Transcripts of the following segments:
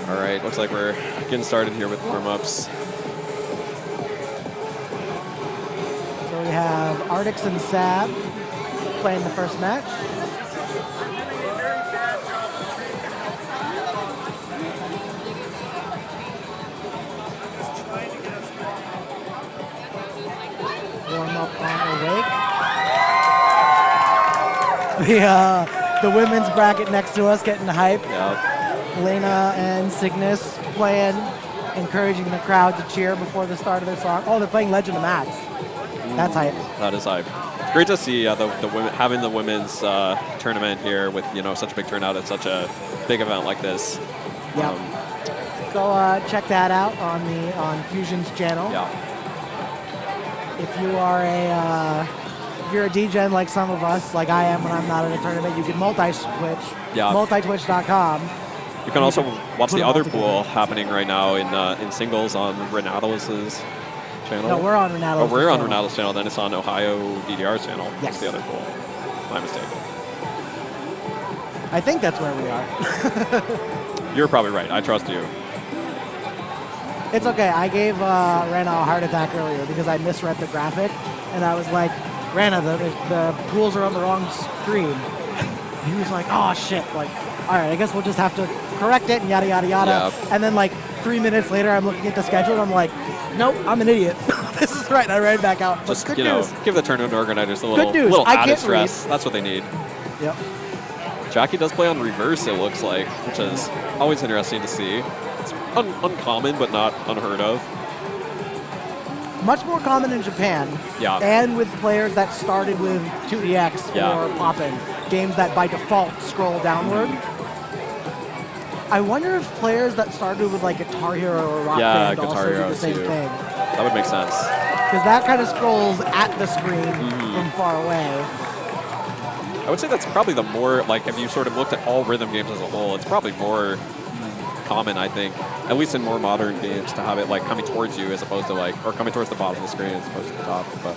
All right, looks like we're getting started here with warm-ups. So we have Artix and Sab playing the first match. Warm up on Awake. The women's bracket next to us getting hype. Yep. Elena and Cygnus playing, encouraging the crowd to cheer before the start of their song. Oh, they're playing Legend of Mats. That's hype. That is hype. Great to see the women, having the women's tournament here with such a big turnout at such a big event like this. Yep. Go check that out on Fusion's channel. Yeah. If you are if you're a DJ like some of us, like I am when I'm not at a tournament, you can multi-twitch. Yeah. Multitwitch.com. You can also watch the other pool happening right now in singles on Renato's channel. No, we're on Renato's. Oh, we're on Renato's channel. Then it's on Ohio DDR's channel. Yes. That's the other pool. My mistake. I think that's where we are. You're probably right. I trust you. It's okay. I gave Rana a heart attack earlier because I misread the graphic, and I was like, Rana, the pools are on the wrong screen. And he was like, oh, shit. Like, all right, I guess we'll just have to correct it and yada, yada, yada. Yep. And then, like, 3 minutes later, I'm looking at the schedule, and I'm like, nope, I'm an idiot. This is right. And I ran back out. Just, good news. give the tournament organizers a little I added can't stress. read. That's what they need. Yep. Jackie does play on reverse, it looks like, which is always interesting to see. It's uncommon, but not unheard of. Much more common in Japan. Yeah. And with players that started with 2EX or Poppin', games that by default scroll downward. I wonder if players that started with like Guitar Hero or Rock Band also do the same thing. That would make sense. Because that kind of scrolls at the screen from far away. I would say that's probably the more, like, if you sort of looked at all rhythm games as a whole, it's probably more common, I think, at least in more modern games, to have it like coming towards you as opposed to like, or coming towards the bottom of the screen as opposed to the top. But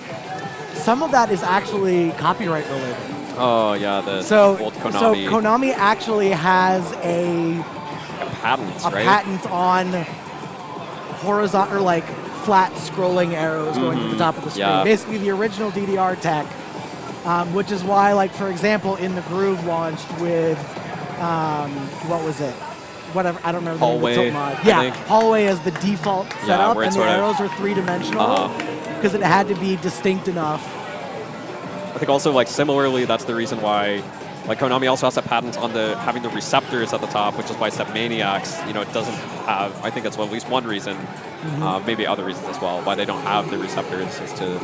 some of that is actually copyright related. Oh yeah, old Konami. So Konami actually has a patent on horizontal or like flat scrolling arrows going to the top of the screen. Yeah. Basically the original DDR tech, which is why, like, for example, In the Groove launched with, what was it? Whatever, I don't remember Hallway, the name of the mod. Yeah, Hallway as the default setup, and the arrows are three-dimensional because it had to be distinct enough. I think also, like, similarly, that's the reason why, like, Konami also has a patent on having the receptors at the top, which is why Step Maniacs, it doesn't have, I think that's at least one reason, maybe other reasons as well, why they don't have the receptors is to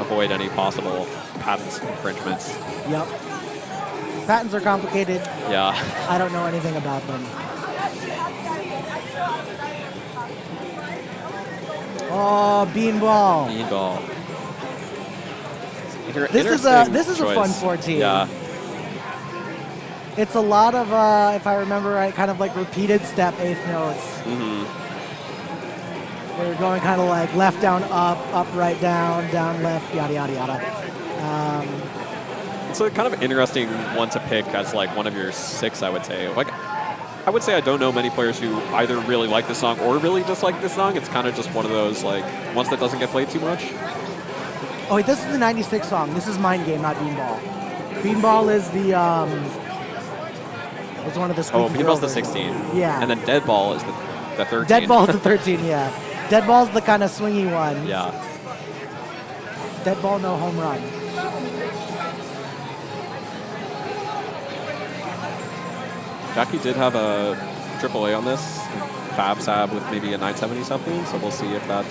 avoid any possible patent infringements. Yep. Patents are complicated. Yeah. I don't know anything about them. Oh, Beanball. Beanball. This is a fun 14. Yeah. It's a lot of, if I remember right, kind of like repeated step eighth notes. We're going kind of like left, down, up, right, down, left, yada, yada, yada. It's a kind of interesting one to pick as like one of your 6, I would say. Like, I would say I don't know many players who either really like this song or really dislike this song. It's kind of just one of those like ones that doesn't get played too much. Oh wait, this is the 96 song. This is Mind Game, not Beanball. Beanball is the it's one of the Oh, Beanball's the 16. Yeah. And then Deadball is the 13. Deadball is the 13, yeah. Deadball's the kind of swingy one. Yeah. Deadball, no home run. Jackie did have a AAA on this, FabSab with maybe a 970 something, so we'll see if that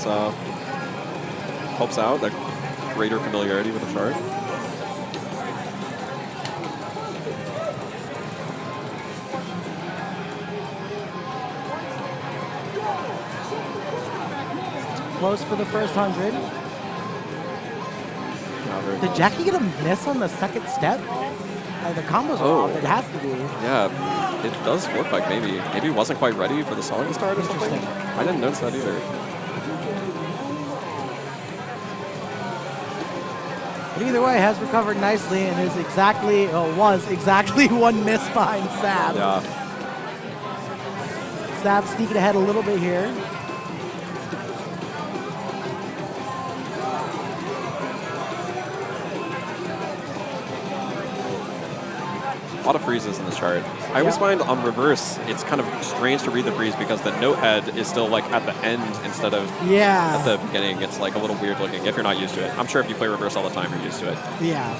helps out, that greater familiarity with the chart. Close for the first 100. Did Jackie get a miss on the second step? The combos are off. It has to be. Yeah, it does look like maybe. Maybe he wasn't quite ready for the song to start or something. I didn't notice that either. But either way, has recovered nicely and is was exactly one miss behind Sab. Yeah. Sab sneaking ahead a little bit here. A lot of freezes in this chart. I always find on reverse, it's kind of strange to read the freeze because the note head is still like at the end instead of at the beginning. It's like a little weird looking if you're not used to it. I'm sure if you play reverse all the time, you're used to it. Yeah.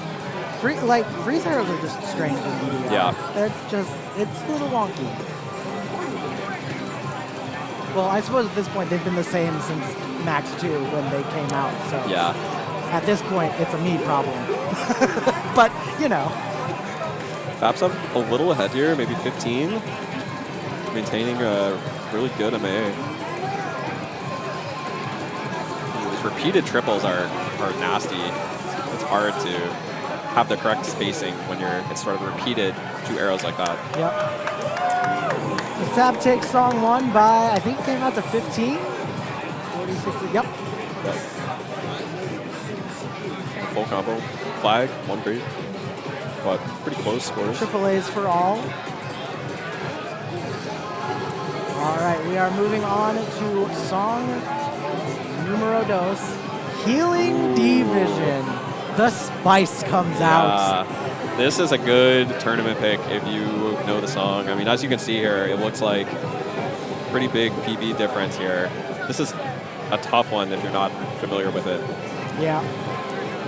Freeze arrows are just strange in DDR. Yeah. It's a little wonky. Well, I suppose at this point they've been the same since Max 2 when they came out. So yeah. At this point, it's a me problem. But, you know. FabSab a little ahead here, maybe 15. Maintaining a really good MA. These repeated triples are nasty. It's hard to have the correct spacing when it's sort of repeated 2 arrows like that. Yep. So Sab takes song 1 by, I think it came out to 15? 46, yep. Full combo. Flag, 1 3. But pretty close scores. Triple A's for all. All right, we are moving on to song numero dos, Healing Division. The spice comes out. This is a good tournament pick if you know the song. I mean, as you can see here, it looks like pretty big PB difference here. This is a tough one if you're not familiar with it. Yeah.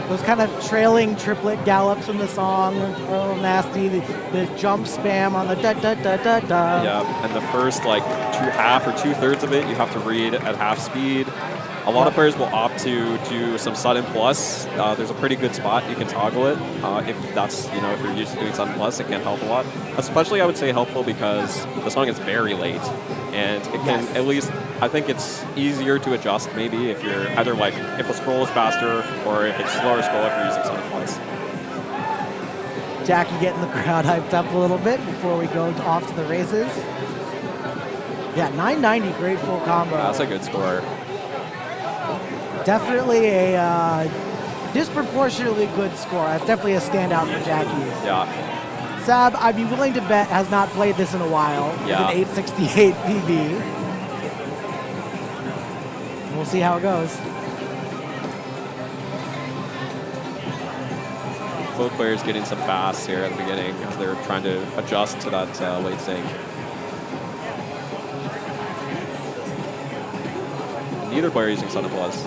Those kind of trailing triplet gallops in the song are a little nasty. The jump spam on the da-da-da-da-da. Yeah, and the first like half or 2/3 of it, you have to read at half speed. A lot of players will opt to do some sudden plus. There's a pretty good spot you can toggle it. If that's, if you're used to doing sudden plus, it can help a lot. Especially, I would say, helpful because the song is very late. And it can, at least, I think it's easier to adjust maybe if you're either like, if the scroll is faster or if it's slower scroll if you're using sudden plus. Jackie getting the crowd hyped up a little bit before we go off to the races. Yeah, 990, great full combo. That's a good score. Definitely a disproportionately good score. That's definitely a standout for Jackie. Yeah. Sab, I'd be willing to bet, has not played this in a while with an 868 PB. We'll see how it goes. Both players getting some fast here at the beginning as they're trying to adjust to that late sync. Neither player using sudden plus.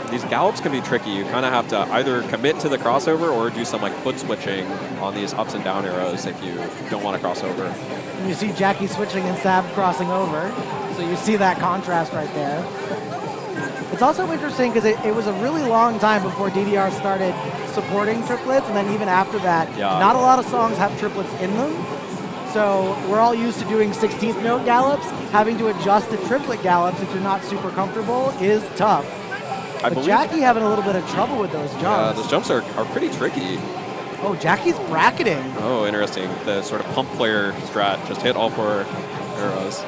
These gallops can be tricky. You kind of have to either commit to the crossover or do some like foot switching on these ups and down arrows if you don't want to cross over. And you see Jackie switching and Sab crossing over. So you see that contrast right there. It's also interesting because it was a really long time before DDR started supporting triplets, and then even after that, not a lot of songs have triplets in them. So we're all used to doing 16th note gallops. Having to adjust to triplet gallops if you're not super comfortable is tough. But Jackie having a little bit of trouble with those jumps. Yeah, those jumps are pretty tricky. Oh, Jackie's bracketing. Oh, interesting. The sort of pump player strat, just hit all 4 arrows.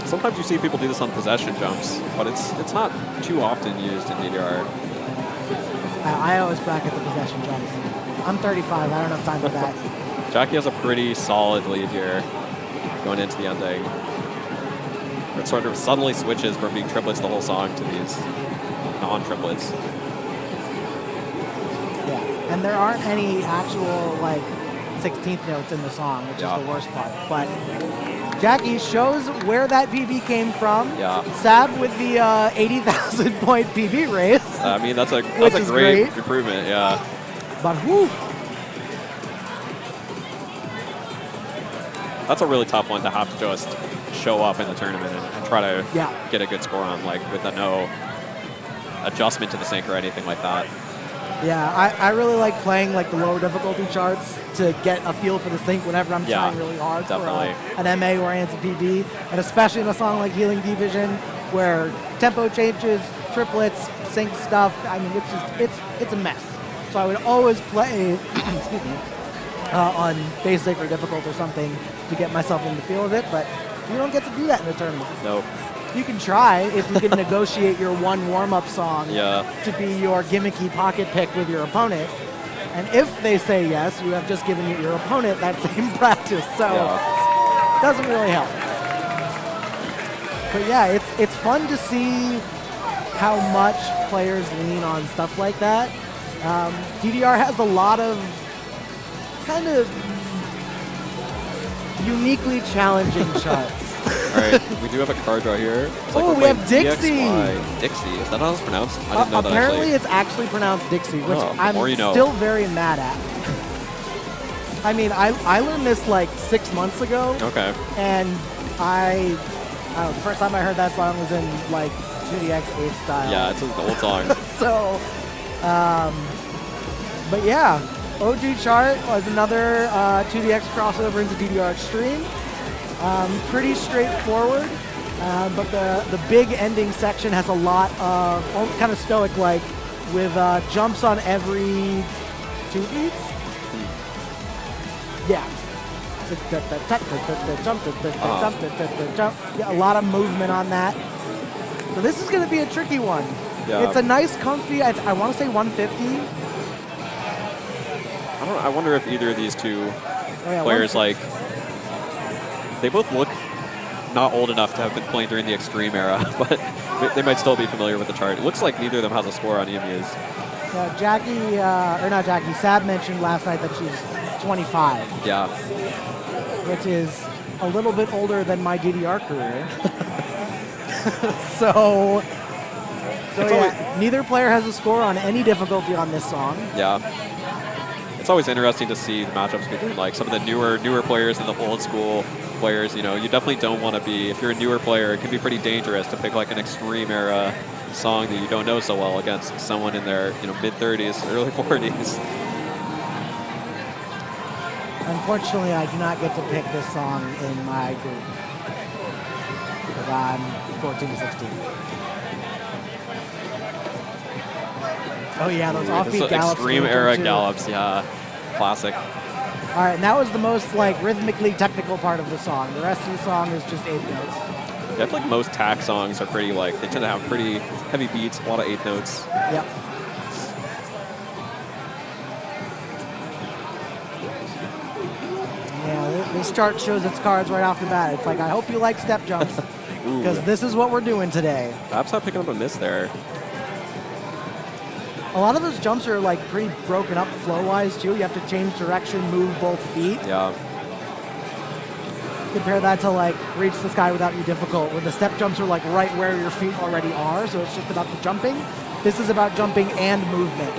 Sometimes you see people do this on possession jumps, but it's not too often used in DDR. I always bracket the possession jumps. I'm 35. I don't have time for that. Jackie has a pretty solid lead here going into the ending. It sort of suddenly switches from being triplets the whole song to these non-triplets. Yeah, and there aren't any actual like 16th notes in the song, which is the worst part. But Jackie shows where that PB came from. Yeah. Sab with the 80,000 point PB race. I mean, that's a great improvement. Yeah. But whew. That's a really tough one to have to just show up in the tournament and try to get a good score on, like with no adjustment to the sync or anything like that. Yeah, I really like playing like the lower difficulty charts to get a feel for the sync whenever I'm trying really hard for an MA-oriented PB, and especially in a song like Healing Division where tempo changes, triplets, sync stuff. I mean, it's a mess. So I would always play on basic or difficult or something to get myself in the feel of it, but you don't get to do that in a tournament. No. You can try if you can negotiate your one warm-up song to be your gimmicky pocket pick with your opponent. And if they say yes, you have just given your opponent that same practice. So it doesn't really help. But yeah, it's fun to see how much players lean on stuff like that. DDR has a lot of kind of uniquely challenging charts. All right, we do have a card draw here. Oh, we have Dixie. Dixie, is that how it's pronounced? I didn't know that apparently it's actually pronounced Dixie, which I'm still very mad at. I mean, I learned this like 6 months ago. Okay. And I don't know, the first time I heard that song was in like 2DX 8 style. Yeah, it's an old song. So, but yeah, OG chart was another 2DX crossover into DDR Extreme. Pretty straightforward, but the big ending section has a lot of kind of stoic, like with jumps on every 2 beats. Yeah. Jump. Yeah, a lot of movement on that. So this is going to be a tricky one. Yeah. It's a nice, comfy. I want to say 150. I wonder if either of these two players like. They both look not old enough to have been playing during the Extreme era, but they might still be familiar with the chart. It looks like neither of them has a score on EMUs. Yeah, Sab mentioned last night that she's 25. Yeah. Which is a little bit older than my DDR career. so yeah, neither player has a score on any difficulty on this song. Yeah. It's always interesting to see the matchups between like some of the newer players and the old school players. You know, you definitely don't want to be, if you're a newer player, it can be pretty dangerous to pick like an Extreme era song that you don't know so well against someone in their mid-30s, early 40s. Unfortunately, I do not get to pick this song in my group because I'm 14 to 16. Oh yeah, those offbeat gallops. Extreme era gallops, yeah, classic. All right, and that was the most like rhythmically technical part of the song. The rest of the song is just 8 notes. Yeah, I feel like most tack songs are pretty they tend to have pretty heavy beats, a lot of 8 notes. Yep. Yeah, this chart shows its cards right off the bat. It's like, I hope you like step jumps because this is what we're doing today. FabSab picking up a miss there. A lot of those jumps are like pretty broken up flow-wise too. You have to change direction, move both feet. Yeah. Compare that to like reach the sky without any difficult, where the step jumps are like right where your feet already are. So it's just about the jumping. This is about jumping and movement.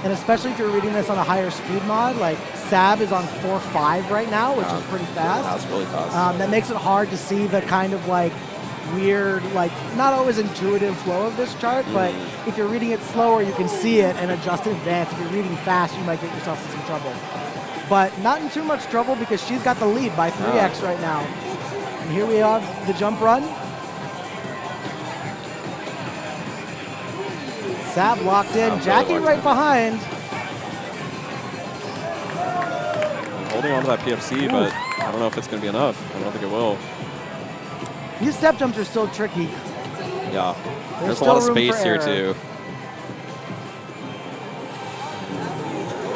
And especially if you're reading this on a higher speed mod, like Sab is on 4.5 right now, which is pretty fast. That's really fast. That makes it hard to see the kind of like weird, like not always intuitive flow of this chart, but if you're reading it slower, you can see it and adjust in advance. If you're reading fast, you might get yourself in some trouble. But not in too much trouble because she's got the lead by 3x right now. And here we have the jump run. Sab locked in, Jackie right behind. Holding on to that PFC, but I don't know if it's going to be enough. I don't think it will. These step jumps are still tricky. Yeah, there's a lot of space here too.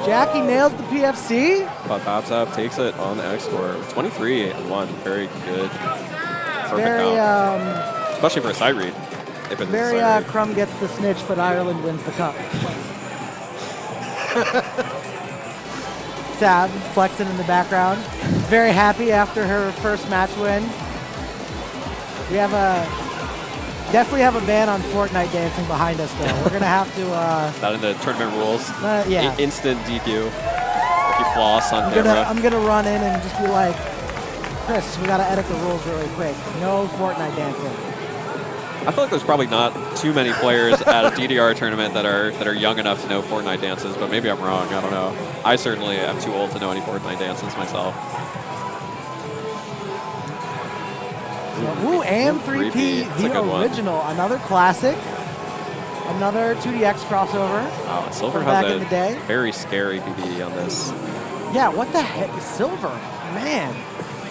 Jackie nails the PFC. But FabSab takes it on the X score. 23-1, very good. Perfect count. Especially for a side read. If it's very Crumb gets the snitch, but Ireland wins the cup. Sab flexing in the background. Very happy after her first match win. We have definitely have a ban on Fortnite dancing behind us, though. We're gonna have to. Not in the tournament rules. Yeah. Instant DQ. If you floss on camera. I'm gonna run in and just be like, Chris, we gotta edit the rules really quick. No Fortnite dancing. I feel like there's probably not too many players at a DDR tournament that are young enough to know Fortnite dances, but maybe I'm wrong. I don't know. I certainly am too old to know any Fortnite dances myself. Ooh, AM3P, the original, another classic, another 2DX crossover. Oh, Silver has back in the day. Very scary BB on this. Yeah, what the heck is Silver? Man.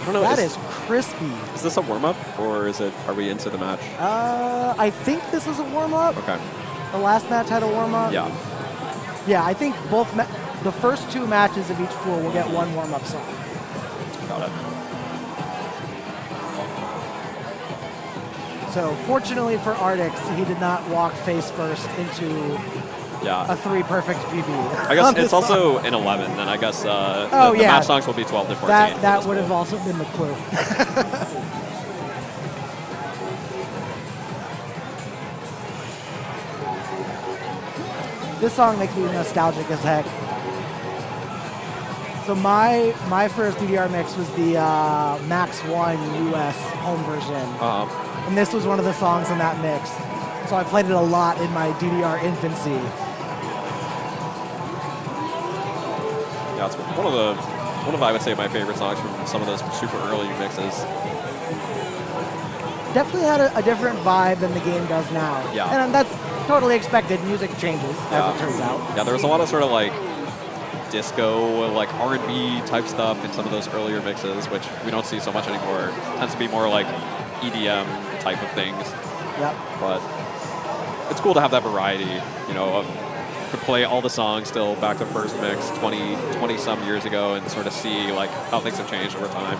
I don't know. That is crispy. Is this a warm-up, or are we into the match? I think this is a warm-up. Okay. The last match had a warm-up. Yeah. Yeah, I think the first 2 matches of each pool will get 1 warm-up song. Got it. So fortunately for Artix, he did not walk face first into a 3 perfect PB. I guess it's also an 11, and I guess the match songs will be 12 to 14. That would have also been the clue. This song makes me nostalgic as heck. So my first DDR mix was the Max 1 US home version. And this was one of the songs in that mix. So I played it a lot in my DDR infancy. Yeah, it's one of I would say my favorite songs from some of those super early mixes. Definitely had a different vibe than the game does now. Yeah. And that's totally expected. Music changes, as it turns out. Yeah, there was a lot of sort of like disco, like R&B type stuff in some of those earlier mixes, which we don't see so much anymore. It tends to be more like EDM type of things. Yep. But it's cool to have that variety, you know, to play all the songs still back to first mix 20 some years ago and sort of see like how things have changed over time.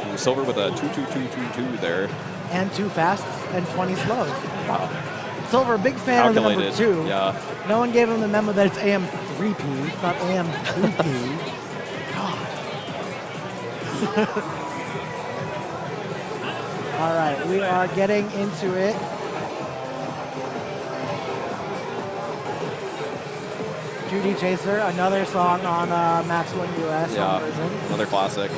And Silver with a 2-2-2-2-2 there. And 2 fasts and 20 slows. Wow. Silver, big fan of the number 2. Yeah. No one gave him the memo that it's AM3P, not AM2P. God. All right, we are getting into it. Judy Chaser, another song on Max 1 US version. Another classic.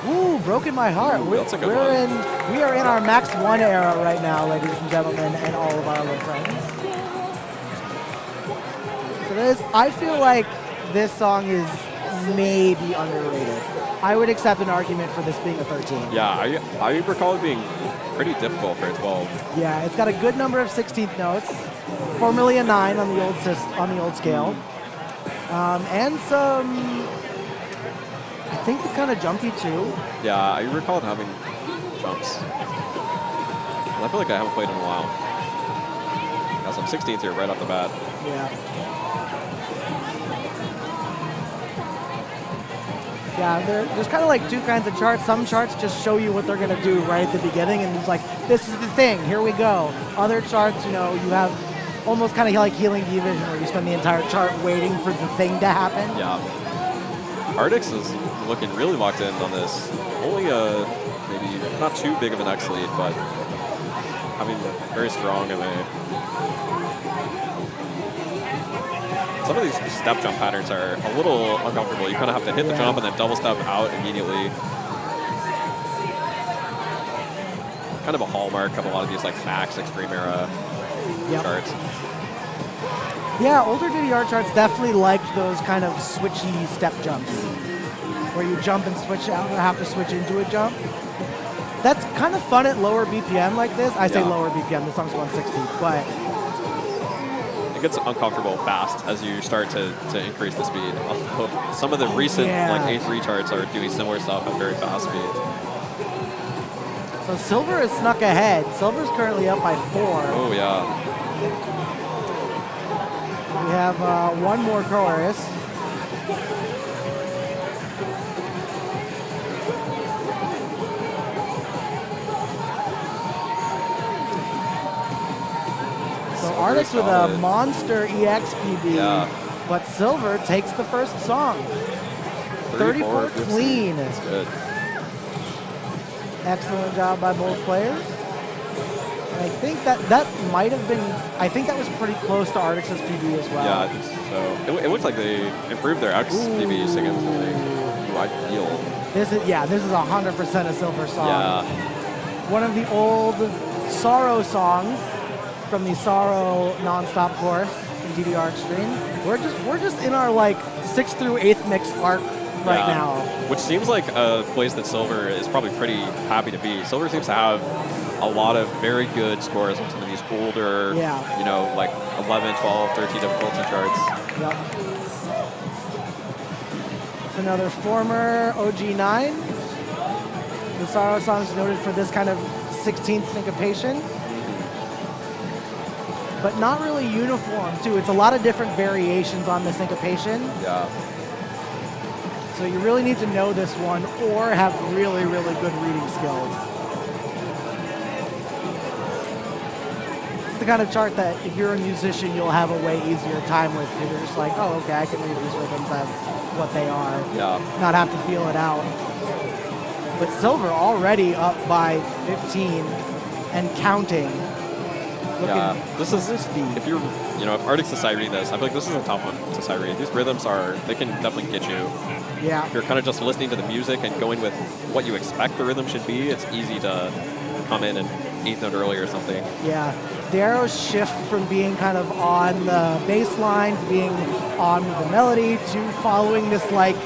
Ooh, Broken My Heart. That's a good one. We are in our Max 1 era right now, ladies and gentlemen, and all of our little friends. So I feel like this song is maybe underrated. I would accept an argument for this being a 13. Yeah, I recall it being pretty difficult for a 12. Yeah, it's got a good number of 16th notes, formerly a 9 on the old scale, and some. I think it's kind of jumpy too. Yeah, I recall it having jumps. I feel like I haven't played in a while. Got some 16s here right off the bat. Yeah. Yeah, there's kind of like 2 kinds of charts. Some charts just show you what they're going to do right at the beginning, and it's like, this is the thing, here we go. Other charts, you know, you have almost kind of like Healing Division, where you spend the entire chart waiting for the thing to happen. Yeah. Artix is looking really locked in on this. Only maybe not too big of an X lead, but I mean, very strong MA. Some of these step jump patterns are a little uncomfortable. You kind of have to hit the jump and then double step out immediately. Kind of a hallmark of a lot of these like Max Extreme era charts. Yeah, older DDR charts definitely liked those kind of switchy step jumps, where you jump and switch out or have to switch into a jump. That's kind of fun at lower BPM like this. I say lower BPM, the song's 160, but it gets uncomfortable fast as you start to increase the speed. Some of the recent like A3 charts are doing similar stuff at very fast speeds. So Silver has snuck ahead. Silver's currently up by 4. Oh yeah. We have 1 more chorus. So Artix with a monster EX PB, but Silver takes the first song. 34 clean. That's good. Excellent job by both players. And I think that might have been, I think that was pretty close to Artix's PB as well. Yeah, I think so. It looks like they improved their X PB significantly. I feel. This is 100% a Silver song. Yeah. One of the old Sorrow songs from the Sorrow nonstop course in DDR Extreme. We're just in our like 6th through 8th mix arc right now. Which seems like a place that Silver is probably pretty happy to be. Silver seems to have a lot of very good scores on some of these older, you know, like 11, 12, 13 difficulty charts. Yep. another former OG9. The Sorrow song is noted for this kind of 16th syncopation, but not really uniform too. It's a lot of different variations on the syncopation. Yeah. So you really need to know this one or have really, really good reading skills. It's the kind of chart that if you're a musician, you'll have a way easier time with. You're just like, oh, okay, I can read these rhythms as what they are. Yeah. Not have to feel it out. But Silver already up by 15 and counting. Yeah, this is, if you're, if Artix is sight reading this, I feel like this is a tough one to sight read. These rhythms they can definitely get you. Yeah. If you're kind of just listening to the music and going with what you expect the rhythm should be, it's easy to come in and eighth note early or something. Yeah. The arrows shift from being kind of on the bass line to being on the melody to following this like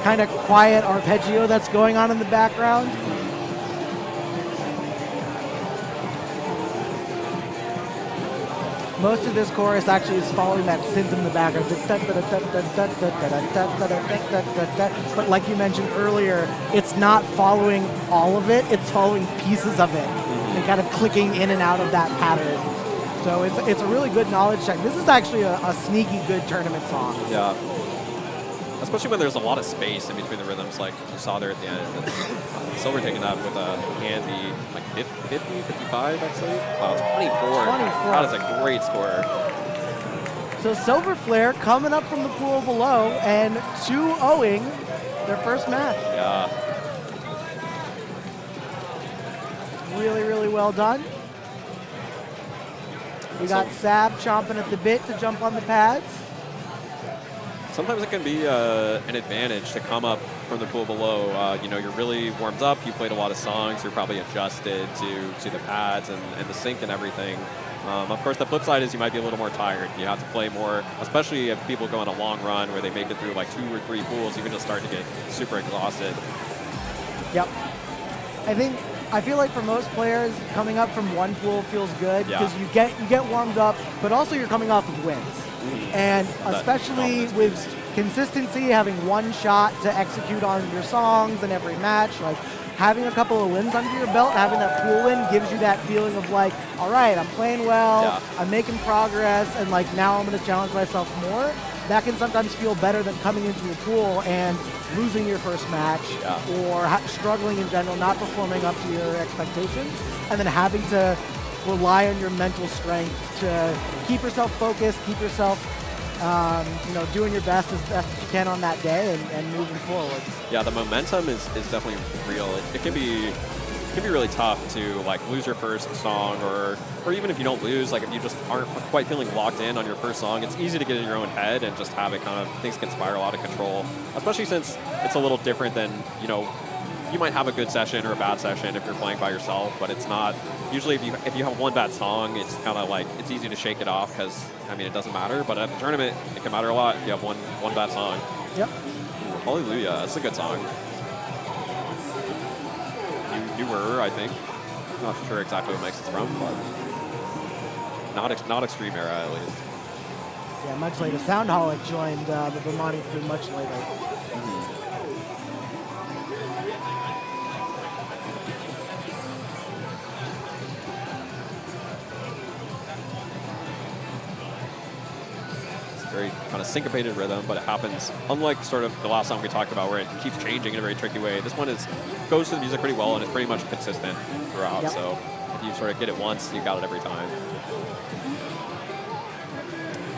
kind of quiet arpeggio that's going on in the background. Most of this chorus actually is following that synth in the background. But like you mentioned earlier, it's not following all of it, it's following pieces of it and kind of clicking in and out of that pattern. So it's a really good knowledge check. This is actually a sneaky good tournament song. Yeah. Especially when there's a lot of space in between the rhythms, like you saw there at the end. Silver taking that with a handy, like 50, 55 actually. Wow, 24. 24. That is a great score. So Silver Flare coming up from the pool below and 2-0ing their first match. Yeah. Really, really well done. We got Sab chomping at the bit to jump on the pads. Sometimes it can be an advantage to come up from the pool below. You're really warmed up. You played a lot of songs. You're probably adjusted to the pads and the sync and everything. Of course, the flip side is you might be a little more tired. You have to play more, especially if people go on a long run where they make it through like 2 or 3 pools. You can just start to get super exhausted. Yep. I feel like for most players, coming up from one pool feels good because you get warmed up, but also you're coming off of wins. And especially with consistency, having one shot to execute on your songs in every match, like having a couple of wins under your belt, having that pool win gives you that feeling of like, all right, I'm playing well, I'm making progress, and like now I'm going to challenge myself more. That can sometimes feel better than coming into a pool and losing your first match or struggling in general, not performing up to your expectations, and then having to rely on your mental strength to keep yourself focused, keep yourself doing your best as you can on that day and moving forward. Yeah, the momentum is definitely real. It can be really tough to like lose your first song or even if you don't lose, like if you just aren't quite feeling locked in on your first song, it's easy to get in your own head and just have it kind of, things can spiral out of control, especially since it's a little different than, you might have a good session or a bad session if you're playing by yourself, but it's not, usually if you have one bad song, it's kind of like, it's easy to shake it off because, it doesn't matter, but at the tournament, it can matter a lot if you have one bad song. Yep. Ooh, Hallelujah, that's a good song. Newer, I think. Not sure exactly what makes it's from, but not Extreme Era at least. Yeah, much later. Soundholic joined the Vermonti crew much later. Very kind of syncopated rhythm, but it happens, unlike sort of the last song we talked about where it keeps changing in a very tricky way, this one goes to the music pretty well and it's pretty much consistent throughout, so if you sort of get it once, you got it every time.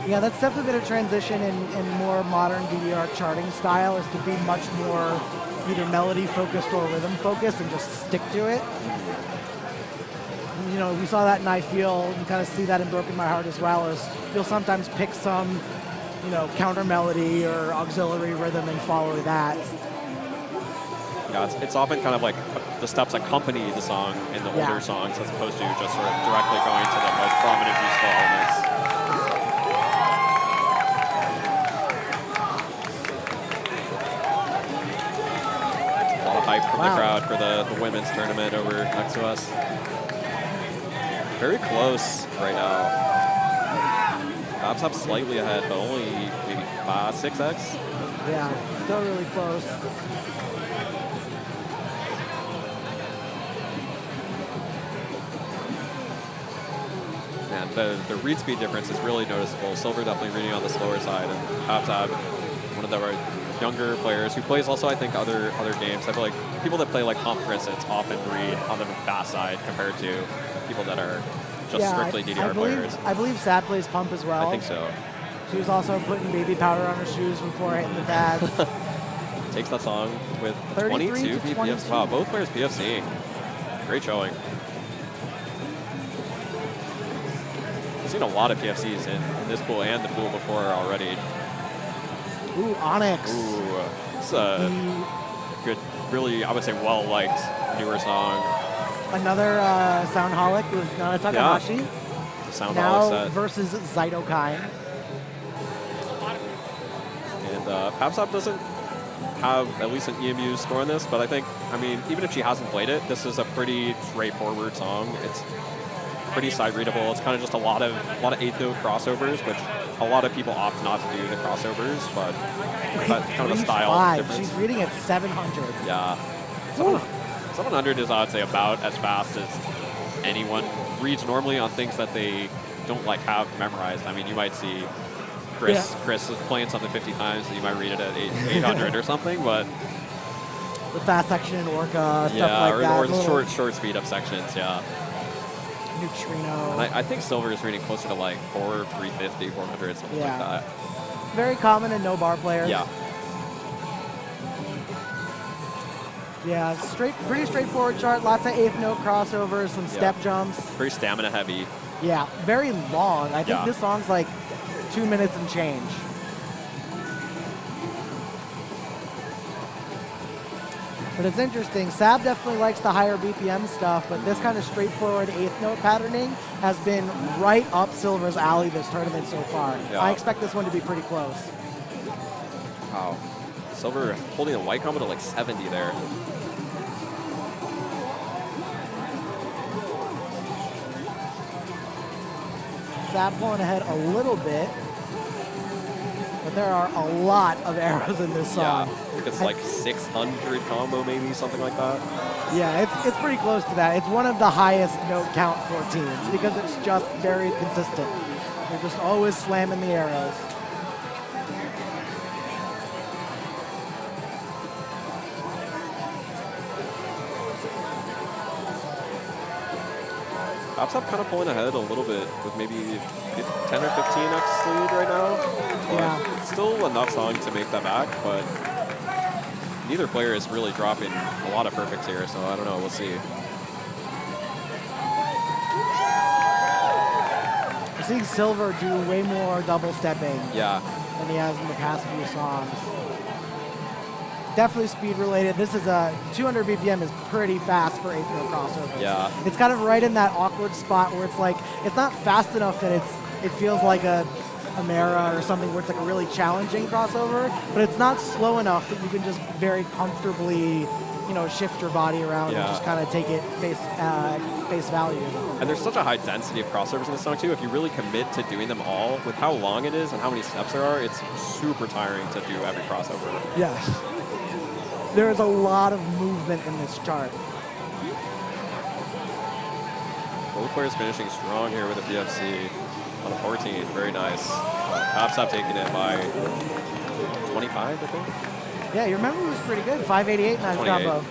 Yeah, that's definitely been a transition in more modern DDR charting style, is to be much more either melody focused or rhythm focused and just stick to it. We saw that in I Feel, you kind of see that in Broken My Heart as well, is you'll sometimes pick some counter melody or auxiliary rhythm and follow that. Yeah, it's often kind of like the steps accompany the song in the older songs as opposed to just sort of directly going to the most prominent musical elements. A lot of hype from the crowd for the women's tournament over next to us. Very close right now. FabSab slightly ahead, but only maybe 6x. Yeah, still really close. And the read speed difference is really noticeable. Silver definitely reading on the slower side, and FabSab, one of the younger players who plays also, I think, other games. I feel like people that play like Pump, for instance, often read on the fast side compared to people that are just strictly DDR players. I believe Sad plays Pump as well. I think so. She was also putting baby powder on her shoes before hitting the pads. Takes that song with 33 22 to PFC. Wow, both players PFCing. Great showing. I've seen a lot of PFCs in this pool and the pool before already. Ooh, ONYX. Ooh, it's a good, really, I would say, well-liked newer song. Another Soundholic with Nana Takahashi. Yeah. The Soundholic now set. versus Zytokine. And FabSab doesn't have at least an EMU score on this, but I think, I mean, even if she hasn't played it, this is a pretty straightforward song. It's pretty side readable. It's kind of just a lot of 8th note crossovers, which a lot of people opt not to do the crossovers, but that's kind of a style difference. She's reading at 700. Yeah. 700 is, I would say, about as fast as anyone reads normally on things that they don't like have memorized. I mean, you might see Chris is playing something 50 times, and you might read it at 800 or something, but the fast section in Orca, stuff like that. Or the short speed up sections, yeah. Neutrino. And I think Silver is reading closer to like 350, 400, something like that. Very common in no bar players. Yeah. Yeah, pretty straightforward chart. Lots of 8th note crossovers, some step jumps. Very stamina heavy. Yeah, very long. I think this song's like 2 minutes and change. But it's interesting. Sab definitely likes the higher BPM stuff, but this kind of straightforward 8th note patterning has been right up Silver's alley this tournament so far. Yeah. I expect this one to be pretty close. Wow. Silver holding a white combo to like 70 there. Sab pulling ahead a little bit, but there are a lot of arrows in this song. Yeah, I think it's like 600 combo maybe, something like that. Yeah, it's pretty close to that. It's one of the highest note count 14s because it's just very consistent. They're just always slamming the arrows. FabSab kind of pulling ahead a little bit with maybe 10 or 15x lead right now. Yeah. Still enough song to make that back, but neither player is really dropping a lot of perfects here, so I don't know. We'll see. We're seeing Silver do way more double stepping than he has in the past few songs. Definitely speed related. This is a 200 BPM is pretty fast for 8th note crossovers. Yeah. It's kind of right in that awkward spot where it's like, it's not fast enough that it feels like a Mera or something where it's like a really challenging crossover, but it's not slow enough that you can just very comfortably, you know, shift your body around and just kind of take it face value. And there's such a high density of crossovers in this song too. If you really commit to doing them all, with how long it is and how many steps there are, it's super tiring to do every crossover. Yes. There's a lot of movement in this chart. Both players finishing strong here with a PFC on a 14. Very nice. FabSab taking it by 25, I think. Yeah, your memory was pretty good. 588 match combo.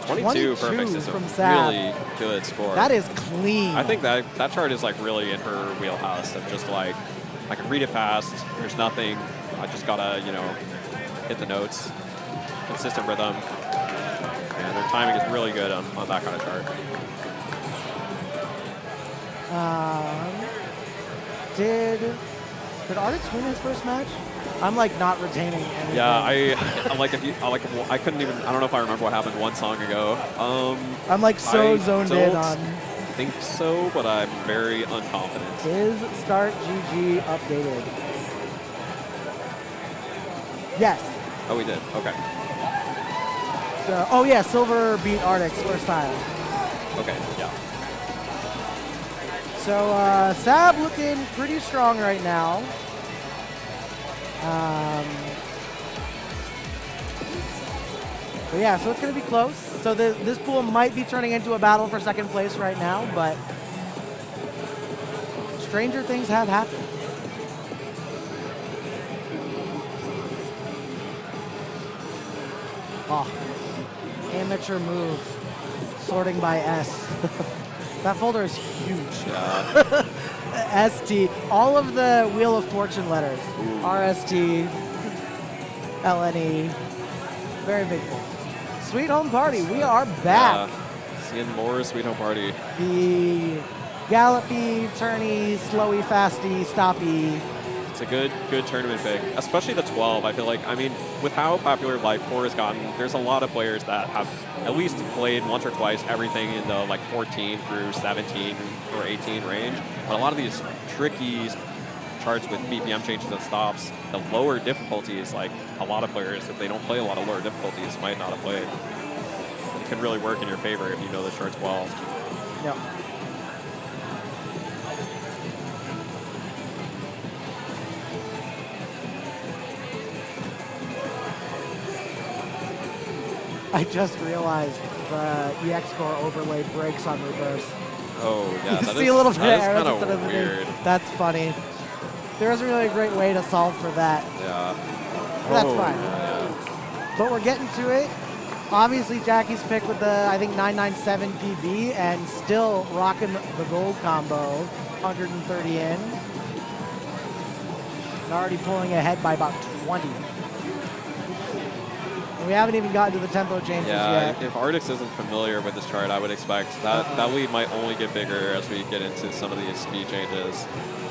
22 perfects is a really good score. That is clean. I think that chart is like really in her wheelhouse of just like, I can read it fast. There's nothing. I just gotta, you know, hit the notes, consistent rhythm, and their timing is really good on that kind of chart. Did Artix win his first match? I'm like not retaining anything. Yeah, I couldn't even. I don't know if I remember what happened one song ago. I'm like so zoned in on. I think so, but I'm very unconfident. Is Start GG updated? Yes. Oh, we did. Okay. So, oh yeah, Silver beat Artix first time. Okay. Yeah. So Sab looking pretty strong right now. But yeah, so it's going to be close. So this pool might be turning into a battle for second place right now, but stranger things have happened. Oh, amateur move, sorting by S. That folder is huge. Yeah. ST, all of the Wheel of Fortune letters. Ooh. RST, LNE, very big folder. Sweet Home Party, we are back. Yeah. Seeing more Sweet Home Party. The gallopy, turny, slowy, fasty, stoppy. It's a good tournament pick, especially the 12. I feel like, I mean, with how popular Life 4 has gotten, there's a lot of players that have at least played once or twice everything in the like 14 through 17 or 18 range. But a lot of these tricky charts with BPM changes and stops, the lower difficulties, like a lot of players, if they don't play a lot of lower difficulties, might not have played. It can really work in your favor if you know the charts well. Yep. I just realized the EX Core overlay breaks on reverse. Oh, yeah. You that see is, a little bit of arrows kind instead of of the weird. thing. That's funny. There isn't really a great way to solve for that. Yeah. That's fine. Yeah. But we're getting to it. Obviously, Jackie's pick with the, I think, 997 PB and still rocking the gold combo. 130 in. And already pulling ahead by about 20. And we haven't even gotten to the tempo changes yet. If Artix isn't familiar with this chart, I would expect that lead might only get bigger as we get into some of these speed changes.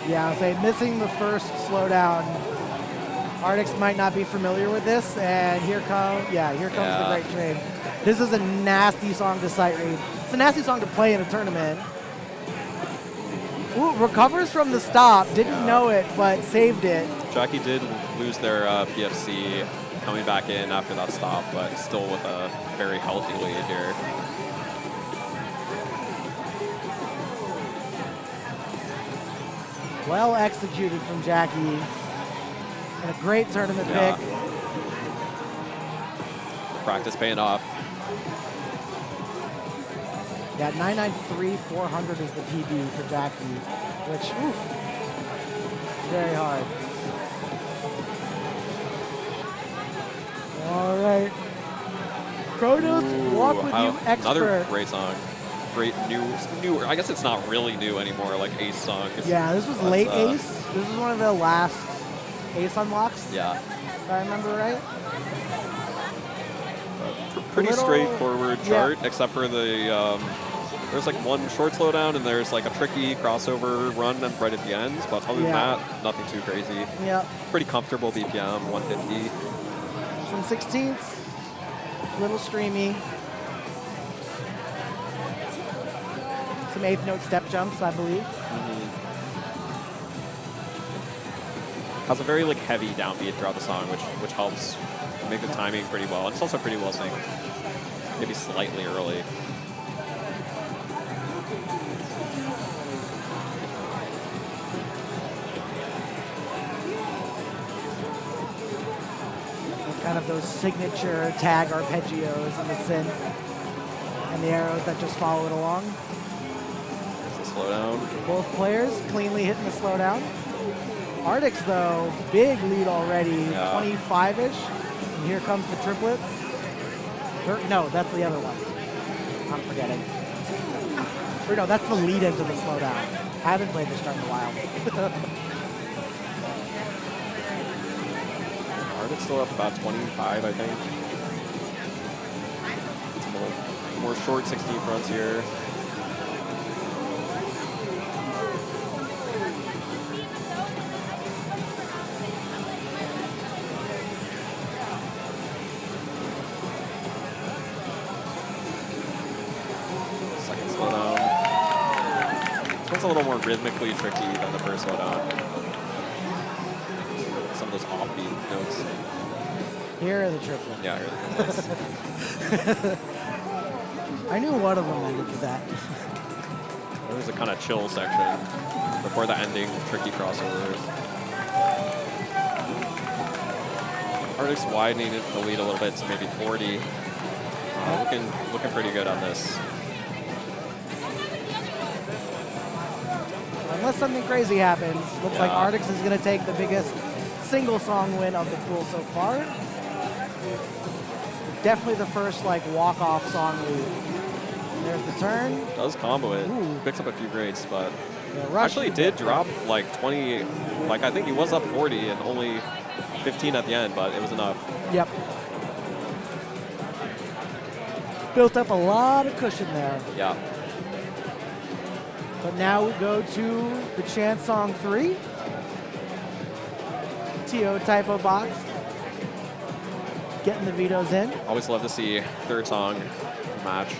Yeah, I'll say missing the first slowdown. Artix might not be familiar with this, and here comes the Great Train. This is a nasty song to sight read. It's a nasty song to play in a tournament. Ooh, recovers from the stop, didn't know it, but saved it. Jackie did lose their PFC coming back in after that stop, but still with a very healthy lead here. Well executed from Jackie. And a great tournament pick. Practice paying off. Yeah, 993-400 is the PB for Jackie, which, oof, very hard. All right. Chronos, Walk With You Expert. Another great song. Great new, I guess it's not really new anymore, like Ace song. Yeah, this was late Ace. This was one of the last Ace unlocks. Yeah. If I remember right. Pretty straightforward chart, except for the, there's like one short slowdown and there's like a tricky crossover run right at the ends, but other than that, nothing too crazy. Yeah. Pretty comfortable BPM, 150. Some 16ths, little streamy. Some 8th note step jumps, I believe. Has a very like heavy downbeat throughout the song, which helps make the timing pretty well. It's also pretty well synced. Maybe slightly early. Kind of those signature tag arpeggios in the synth and the arrows that just follow it along. There's the slowdown. Both players cleanly hitting the slowdown. Artix, though, big lead already, 25-ish. And here comes the triplets. No, that's the other one. I'm forgetting. Or no, that's the lead into the slowdown. I haven't played this chart in a while. Artix still up about 25, I think. It's a little more short 16 fronts here. Second slowdown. This one's a little more rhythmically tricky than the first slowdown. Some of those offbeat notes. Here are the triplets. Yeah, here are the triplets. I knew one of them ended with that. There's a kind of chill section before the ending tricky crossovers. Artix widening the lead a little bit to maybe 40. Looking pretty good on this. Unless something crazy happens, looks like Artix is going to take the biggest single song win of the pool so far. Definitely the first like walk-off song lead. There's the turn. Does combo it. Ooh. Picks up a few grades, but Yeah, actually did drop like 20. Like I think he was up 40 and only 15 at the end, but it was enough. Yep. Built up a lot of cushion there. Yeah. But now we go to the chant song 3. TO typo box. Getting the vetoes in. Always love to see third song match.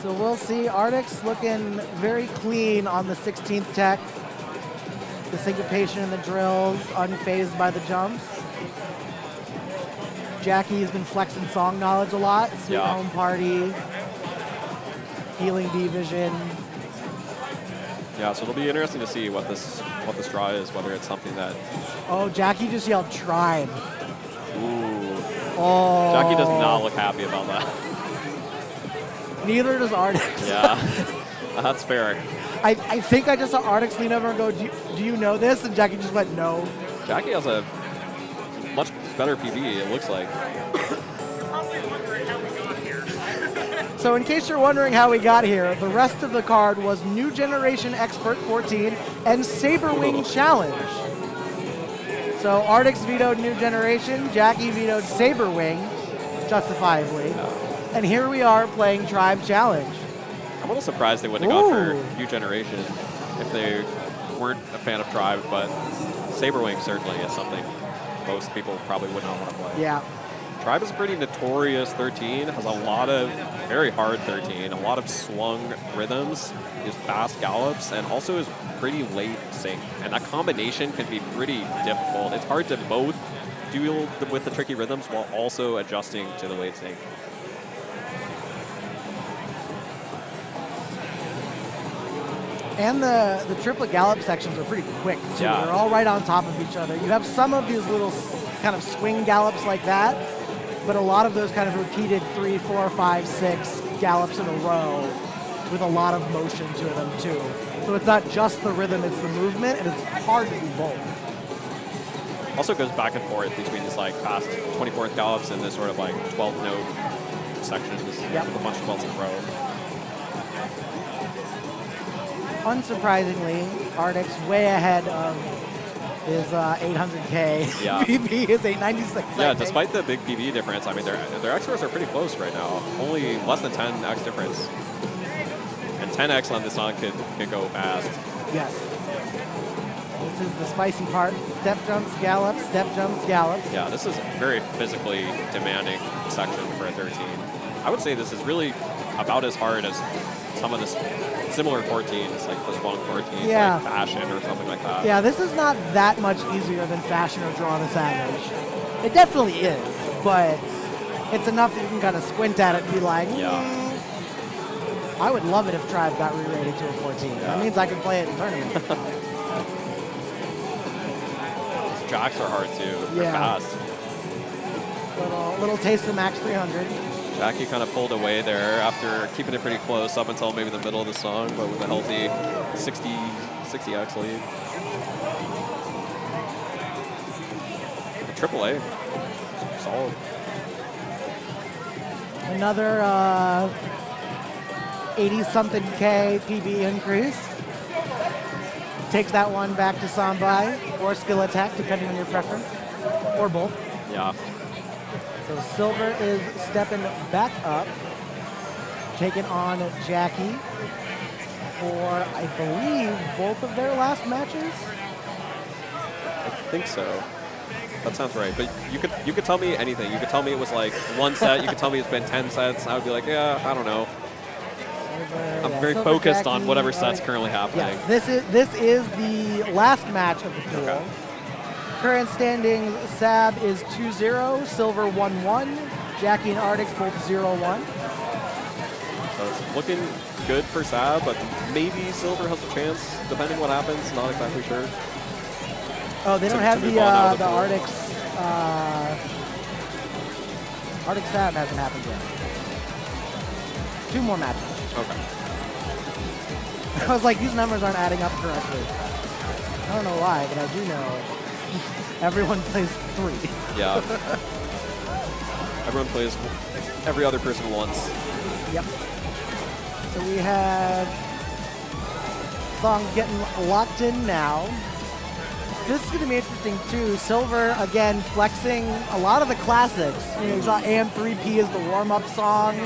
So we'll see Artix looking very clean on the 16th tech. The syncopation in the drills, unfazed by the jumps. Jackie has been flexing song knowledge a lot. Sweet Home Party, Healing D-Vision. Yeah, so it'll be interesting to see what this draw is, whether it's something that... Oh, Jackie just yelled Tribe. Ooh. Oh. Jackie does not look happy about that. Neither does Artix. Yeah, that's fair. I think I just saw Artix lean over and go, do you know this? And Jackie just went, no. Jackie has a much better PB, it looks like. So in case you're wondering how we got here, the rest of the card was New Generation Expert 14 and Saberwing Challenge. So Artix vetoed New Generation, Jackie vetoed Saberwing, justifiably. Yeah. And here we are playing Tribe Challenge. I'm a little surprised they wouldn't have gone for New Generation if they weren't a fan of Tribe, but Saberwing certainly is something most people probably would not want to play. Yeah. Tribe is a pretty notorious 13, has a lot of very hard 13, a lot of swung rhythms, is fast gallops, and also is pretty late sync. And that combination can be pretty difficult. It's hard to both deal with the tricky rhythms while also adjusting to the late sync. And the triplet gallop sections are pretty quick, too. Yeah. They're all right on top of each other. You have some of these little kind of swing gallops like that, but a lot of those kind of repeated 3, 4, 5, 6 gallops in a row with a lot of motion to them, too. So it's not just the rhythm, it's the movement, and it's hard to do both. Also goes back and forth between these like fast 24th gallops and this sort of like 12th note sections with a bunch of 12s in a row. Unsurprisingly, Artix way ahead of his 800K. Yeah. PB is 896. Yeah, despite the big PB difference, I mean, their X scores are pretty close right now. Only less than 10x difference. And 10x on this song could go fast. Yes. This is the spicy part. Step jumps, gallops, step jumps, gallops. Yeah, this is a very physically demanding section for a 13. I would say this is really about as hard as some of the similar 14s, like the swung 14s, like Fashion or something like that. Yeah, this is not that much easier than Fashion or Draw the Savage. It definitely is, but it's enough that you can kind of squint at it and be like, I would love it if Tribe got re-rated to a 14. Yeah. That means I can play it in tournaments. Jacks are hard too. They're fast. Little taste of max 300. Jackie kind of pulled away there after keeping it pretty close up until maybe the middle of the song, but with a healthy 60x lead. AAA, solid. Another 80-something K PB increase. Takes that one back to Sambai or skill attack, depending on your preference, or both. Yeah. So Silver is stepping back up, taking on Jackie for, I believe, both of their last matches. I think so. That sounds right. But you could tell me anything. You could tell me it was like one set. You could tell me it's been 10 sets. I would be like, yeah, I don't know. I'm very focused Jackie, on whatever set's currently happening. Yes, this is the last match of the pool. Okay. Current standings, Sab is 2-0, Silver 1-1, Jackie and Artix both 0-1. So it's looking good for Sab, but maybe Silver has a chance, depending what happens. Not exactly sure. Oh, they don't have the Artix. Artix Sab hasn't happened yet. 2 more matches. Okay. I was like, these numbers aren't adding up correctly. I don't know why, but I do know everyone plays 3. Yeah. Everyone plays every other person once. Yep. So we have songs getting locked in now. This is going to be interesting too. Silver, again, flexing a lot of the classics. You know, you saw AM3P is the warm-up song.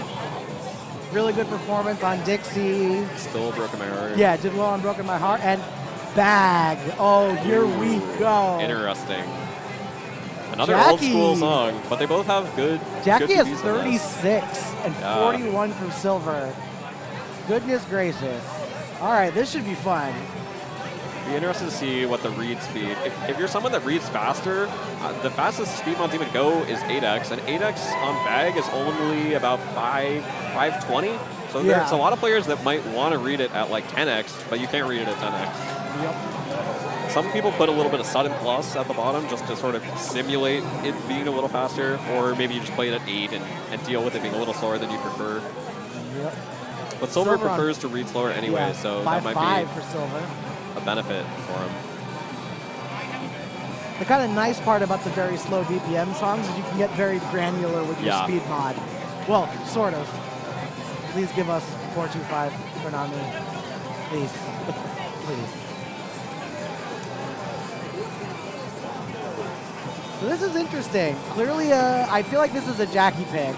Really good performance on Dixie. Still Broken My Heart. Yeah, did well on Broken My Heart. And Bag. Oh, here we go. Interesting. Another Jackie. old school song, but they both have good. Jackie good has PBs 36 and 41 from Silver. Goodness gracious. All right, this should be fun. Be interested to see what the read speed. If you're someone that reads faster, the fastest speed mod team would go is 8x, and 8x on Bag is only about 520. So there's a lot of players that might want to read it at like 10x, but you can't read it at 10x. Yep. Some people put a little bit of sudden plus at the bottom just to sort of simulate it being a little faster, or maybe you just play it at 8 and deal with it being a little slower than you prefer. Yep. But Silver prefers to read slower anyway, so that might be for Silver. A benefit for him. The kind of nice part about the very slow BPM songs is you can get very granular with your speed mod. Well, sort of. Please give us 425 Konami. Please. Please. So this is interesting. Clearly, I feel like this is a Jackie pick.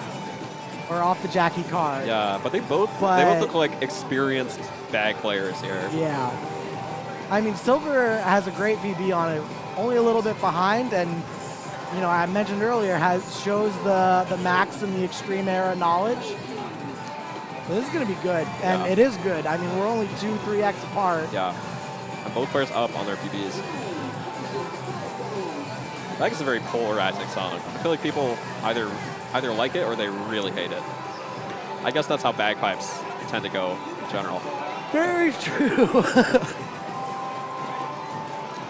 Or off the Jackie card. Yeah, but they both look like experienced Bag players here. Yeah. I mean, Silver has a great PB on it, only a little bit behind, and you know, I mentioned earlier, shows the max and the extreme era knowledge. So this is going to be good, and it is good. I mean, we're only 2-3x apart. Yeah, and both players up on their PBs. Bag is a very polarizing song. I feel like people either like it or they really hate it. I guess that's how bagpipes tend to go in general. Very true.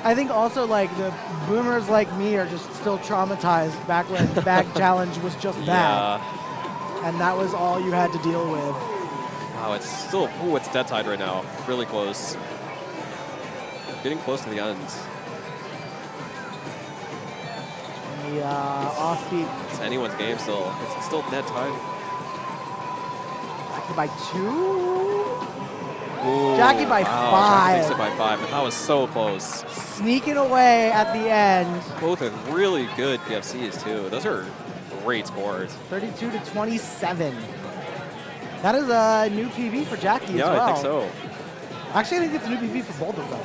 I think also like the boomers like me are just still traumatized back when the Bag Challenge was just Bag. And that was all you had to deal with. Wow, it's still, it's dead tied right now. Really close. Getting close to the end. And the offbeat. It's anyone's game still. It's still dead tied. Jackie by 2? Ooh, Jackie by 5. Jackie takes it by 5, and that was so close. Sneaking away at the end. Both are really good PFCs too. Those are great scores. 32 to 27. That is a new PB for Jackie as well. Yeah, I think so. Actually, I think it's a new PB for both of them.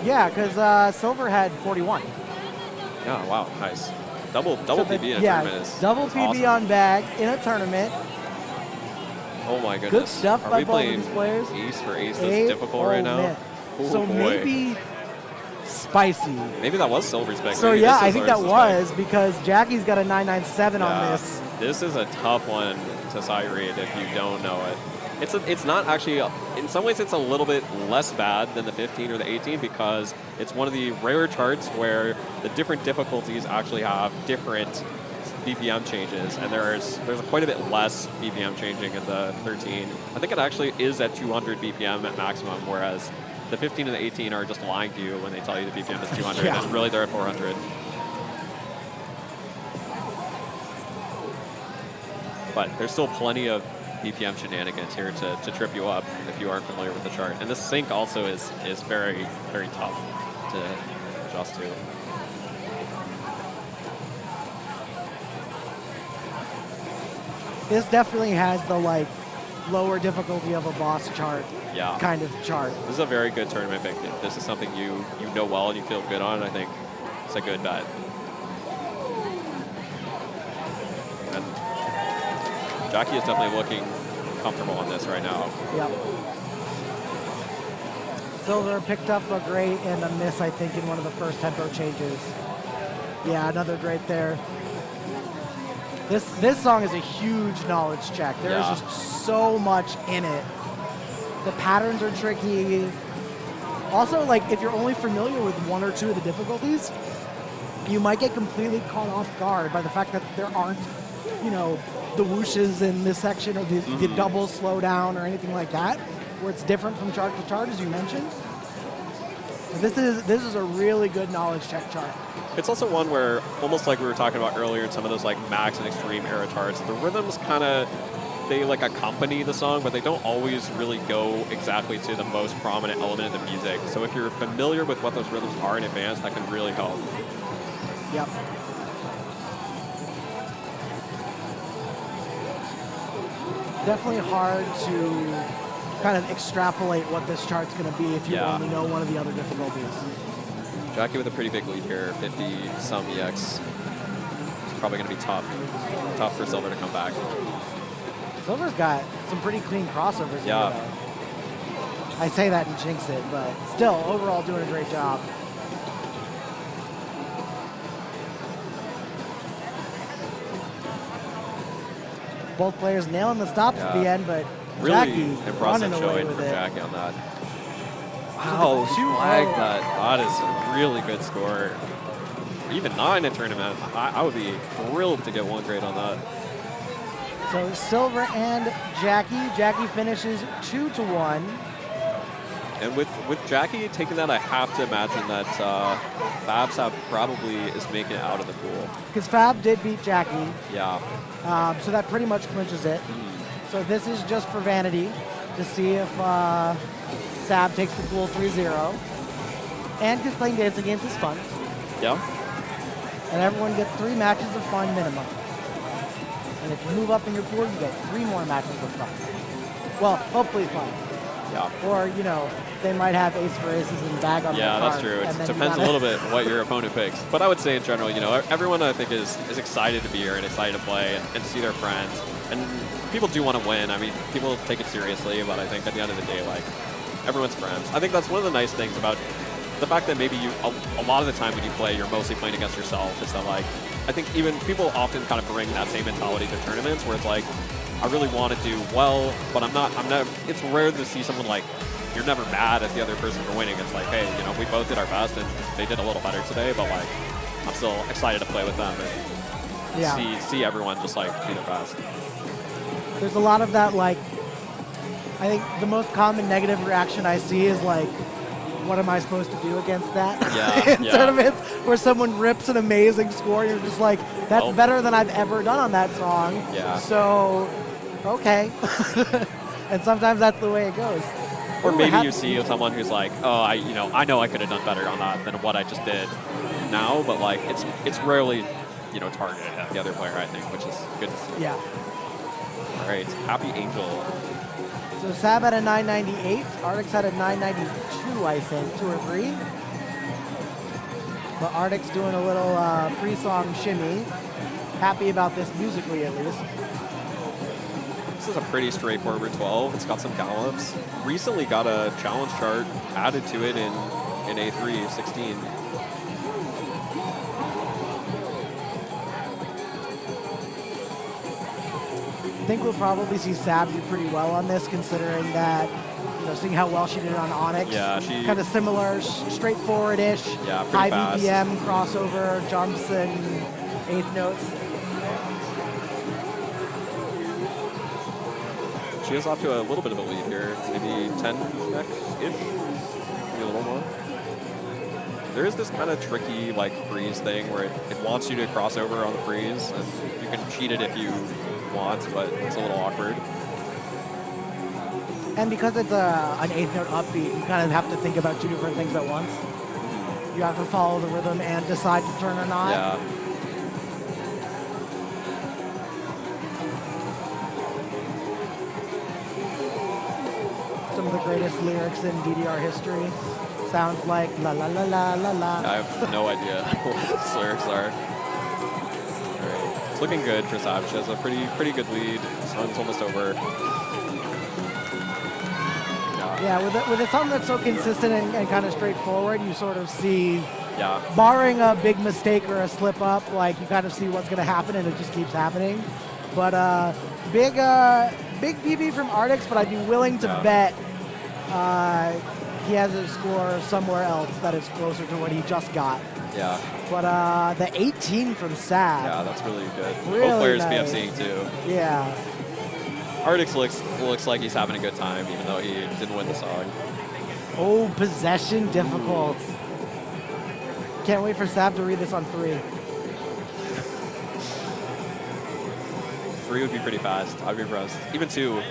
Yeah, because Silver had 41. Yeah, wow, nice. Double PB in a tournament is double PB awesome. on Bag in a tournament. Oh my goodness. Good stuff Are by we both playing of these players. Ace for Ace that's difficult right now? Oh, so boy. maybe spicy. Maybe that was Silver's pick. So maybe yeah, this I is think that Lars's was because Jackie's got a 997 on this. This is a tough one to sight read if you don't know it. It's not actually, in some ways it's a little bit less bad than the 15 or the 18 because it's one of the rare charts where the different difficulties actually have different BPM changes, and there's quite a bit less BPM changing in the 13. I think it actually is at 200 BPM at maximum, whereas the 15 and the 18 are just lying to you when they tell you the BPM is 200, and really they're at 400. But there's still plenty of BPM shenanigans here to trip you up if you aren't familiar with the chart. And this sync also is very, very tough to adjust to. This definitely has the like lower difficulty of a boss chart kind of chart. This is a very good tournament pick. If this is something you know well and you feel good on, I think it's a good bet. And Jackie is definitely looking comfortable on this right now. Yep. Silver picked up a great and a miss, I think, in one of the first tempo changes. Yeah, another great there. This song is a huge knowledge check. There is just so much in it. The patterns are tricky. Also, like, if you're only familiar with one or two of the difficulties, you might get completely caught off guard by the fact that there aren't, you know, the whooshes in this section or the double slowdown or anything like that, where it's different from chart to chart, as you mentioned. This is a really good knowledge check chart. It's also one where, almost like we were talking about earlier in some of those like Max and Extreme era charts, the rhythms kind of, they like accompany the song, but they don't always really go exactly to the most prominent element of the music. So if you're familiar with what those rhythms are in advance, that can really help. Yep. Definitely hard to kind of extrapolate what this chart's going to be if you only know one of the other difficulties. Jackie with a pretty big lead here, 50-some EX. It's probably going to be tough for Silver to come back. Silver's got some pretty clean crossovers here, though. I say that and jinx it, but still, overall doing a great job. Both players nailing the stops at the end, but really Jackie impressive running away showing with from it. Jackie on that. Wow, flag that. That is a really good score. Even not in a tournament, I would be thrilled to get 1 grade on that. So Silver and Jackie. Jackie finishes 2-1. And with Jackie taking that, I have to imagine that FabSab probably is making it out of the pool. Because Fab did beat Jackie. Yeah. So that pretty much clinches it. So this is just for vanity to see if Sab takes the pool 3-0. And because playing dancing games is fun. Yeah. And everyone gets 3 matches of fun minimum. And if you move up in your pool, you get 3 more matches of fun. Well, hopefully fun. Yeah. Or, you know, they might have ace for aces and bag on their card. Yeah, that's true. It depends a little bit what your opponent picks. But I would say in general, you know, everyone I think is excited to be here and excited to play and see their friends. And people do want to win. I mean, people take it seriously, but I think at the end of the day, like, everyone's friends. I think that's one of the nice things about the fact that maybe a lot of the time when you play, you're mostly playing against yourself. Is that, like, I think even people often kind of bring that same mentality to tournaments where it's like, I really want to do well, but I'm never, it's rare to see someone like, you're never mad at the other person for winning. It's like, hey, you know, we both did our best and they did a little better today, but like, I'm still excited to play with them and see everyone just like do their best. There's a lot of that, like, I think the most common negative reaction I see is like, what am I supposed to do against that? Yeah, in tournaments where someone rips an amazing score and you're just like, that's better than I've ever done on that song. Yeah. So, okay. And sometimes that's the way it goes. Or maybe you see someone who's like, oh, I know I could have done better on that than what I just did now, but like it's rarely, you know, targeted at the other player, I think, which is good to see. Yeah. All right, Happy Angel. So Sab had a 998, Artix had a 992, I think, 2 or 3. But Artix doing a little pre-song shimmy. Happy about this musically, at least. This is a pretty straightforward 12. It's got some gallops. Recently got a challenge chart added to it in A3 16. I think we'll probably see Sab do pretty well on this, considering that, you know, seeing how well she did on ONYX. Yeah, she kind of similar, straightforward-ish. Yeah, pretty high fast. BPM, crossover, jumps, and 8th notes. She is off to a little bit of a lead here, maybe 10x-ish, maybe a little more. There is this kind of tricky like freeze thing where it wants you to cross over on the freeze, and you can cheat it if you want, but it's a little awkward. And because it's an 8th note upbeat, you kind of have to think about 2 different things at once. You have to follow the rhythm and decide to turn or not. Yeah. Some of the greatest lyrics in DDR history. Sounds like la la la la la la. I have no idea what these lyrics are. All right. It's looking good for Sab. She has a pretty good lead. The song's almost over. Yeah, with a song that's so consistent and kind of straightforward, you sort of see Yeah. Barring a big mistake or a slip up, like you kind of see what's going to happen and it just keeps happening. But big PB from Artix, but I'd be willing to bet he has a score somewhere else that is closer to what he just got. Yeah. But the 18 from Sab. Yeah, that's really good. Really Both players nice. BFCing too. Yeah. Artix looks like he's having a good time, even though he didn't win the song. Oh, possession difficult. Can't wait for Sab to read this on 3. 3 would be pretty fast. I'd be impressed. Even 2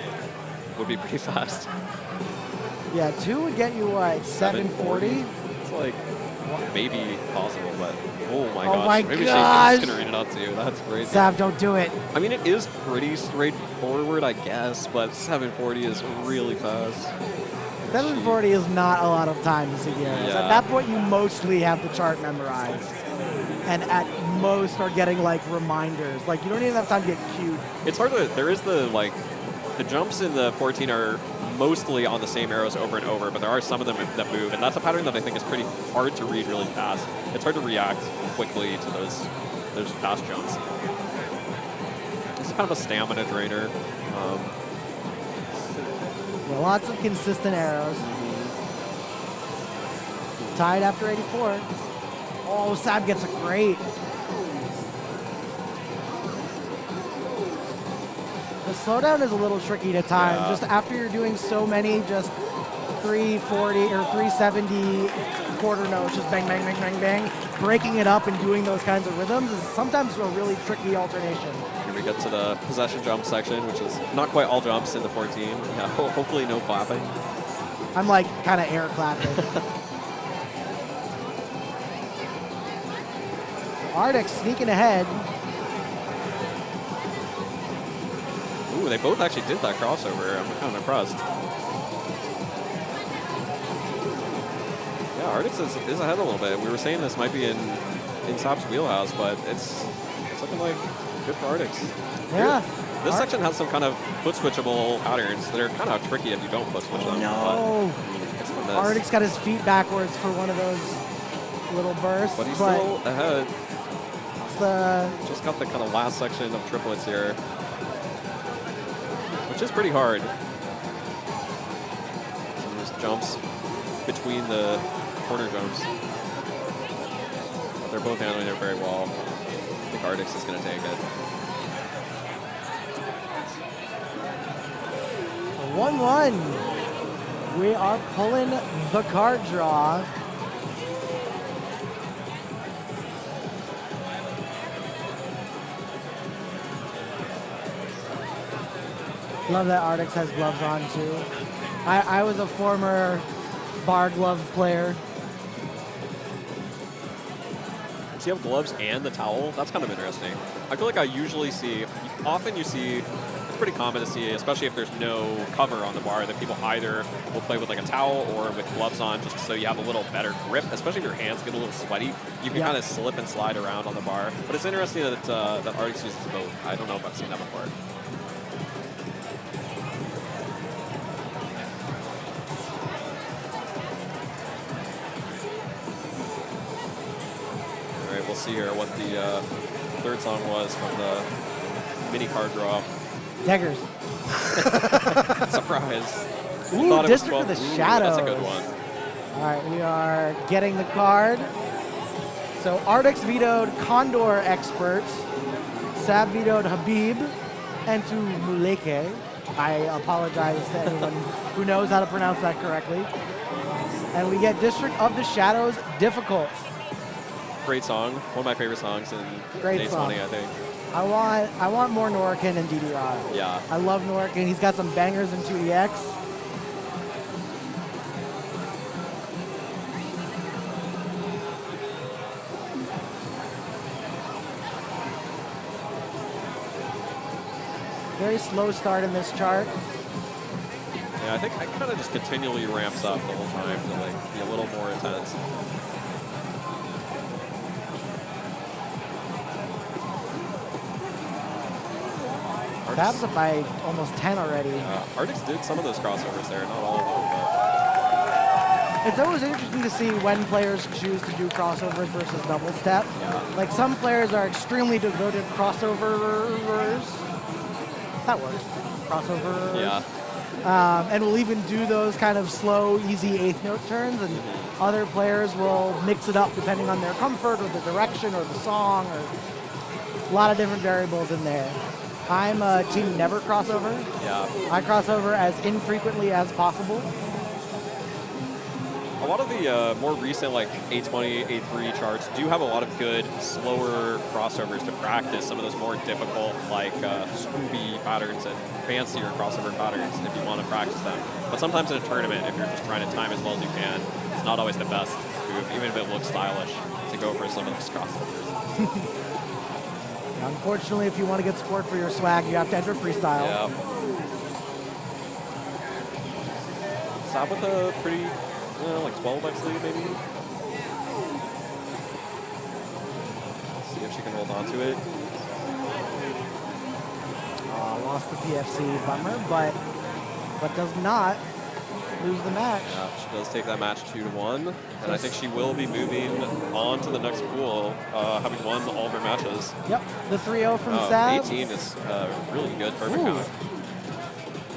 would be pretty fast. Yeah, 2 would get you what, 740? It's like maybe possible, but oh my Oh gosh. my Maybe gosh. she's gonna read it out to you. That's crazy. Sab, don't do it. I mean, it is pretty straightforward, I guess, but 740 is really fast. 740 is not a lot of time to see heroes. Yeah. At that point, you mostly have the chart memorized. And at most are getting like reminders. Like you don't even have time to get cued. It's hard to, there is the jumps in the 14 are mostly on the same arrows over and over, but there are some of them that move, and that's a pattern that I think is pretty hard to read really fast. It's hard to react quickly to those fast jumps. It's kind of a stamina drainer. Yeah, lots of consistent arrows. Tied after 84. Oh, Sab gets a great. The slowdown is a little tricky to time. Yeah. Just after you're doing so many, just 340 or 370 quarter notes, just bang, bang, bang, bang, bang. Breaking it up and doing those kinds of rhythms is sometimes a really tricky alternation. Here we get to the possession jump section, which is not quite all jumps in the 14. Yeah, hopefully no clapping. I'm like kind of air clapping. Artix sneaking ahead. Ooh, they both actually did that crossover. I'm kind of impressed. Yeah, Artix is ahead a little bit. We were saying this might be in Sab's wheelhouse, but it's looking like good for Artix. Yeah. This section has some kind of foot switchable patterns that are kind of tricky if you don't foot switch them. No. Artix got his feet backwards for one of those little bursts. But he's still ahead. It's Just got the kind of last section of triplets here, which is pretty hard. Some of those jumps between the corner jumps. But they're both handling it very well. I think Artix is going to take it. 1-1. We are pulling the card draw. Love that Artix has gloves on too. I was a former bar glove player. Does he have gloves and the towel? That's kind of interesting. I feel like I usually see, often you see, it's pretty common to see, especially if there's no cover on the bar, that people either will play with like a towel or with gloves on just so you have a little better grip, especially if your hands get a little sweaty. You can kind of slip and slide around on the bar. But it's interesting that, that Artix uses both. I don't know if I've seen that before. We'll see here what the third song was from the mini card draw. Daggers. Surprise. Ooh, District of the Shadows. That's a good one. All right, we are getting the card. So Artix vetoed Condor Experts. Sab vetoed Habib and to Muleke. I apologize to anyone who knows how to pronounce that correctly. And we get District of the Shadows Difficult. Great song. One of my favorite songs in Great Days song. Money, I think. I want more Norican and DDR. Yeah. I love Norican. He's got some bangers in 2DX. Very slow start in this chart. Yeah, I think it kind of just continually ramps up the whole time to like be a little more intense. Fab's up by almost 10 already. Artix did some of those crossovers there, not all of them. It's always interesting to see when players choose to do crossovers versus double step. Yeah. Like some players are extremely devoted crossovers. That works. Crossovers. Yeah. And will even do those kind of slow, easy eighth note turns, and other players will mix it up depending on their comfort or the direction or the song, or a lot of different variables in there. I'm a team never crossover. Yeah. I crossover as infrequently as possible. A lot of the more recent like A20, A3 charts do have a lot of good, slower crossovers to practice some of those more difficult, like Scooby patterns and fancier crossover patterns if you want to practice them. But sometimes in a tournament, if you're just trying to time as well as you can, it's not always the best move, even if it looks stylish, to go for some of those crossovers. Unfortunately, if you want to get scored for your swag, you have to enter freestyle. Yeah. Stop with a pretty, like 12x lead maybe. See if she can hold on to it. Lost the PFC, bummer, but does not lose the match. Yeah, she does take that match 2-1, and I think she will be moving on to the next pool, having won all of her matches. Yep, the 3-0 from Sab. 18 is really good, perfect Ooh. count.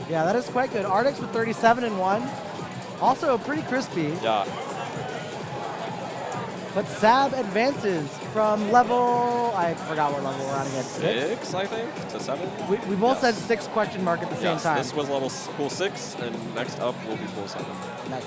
Yeah, that is quite good. Artix with 37-1, also pretty crispy. Yeah. But Sab advances from level, I forgot what level we're on again. 6, I think, to 7. We both Yes. said 6 question mark at the same Yes, time. this was level pool 6, and next up will be pool 7. Nice.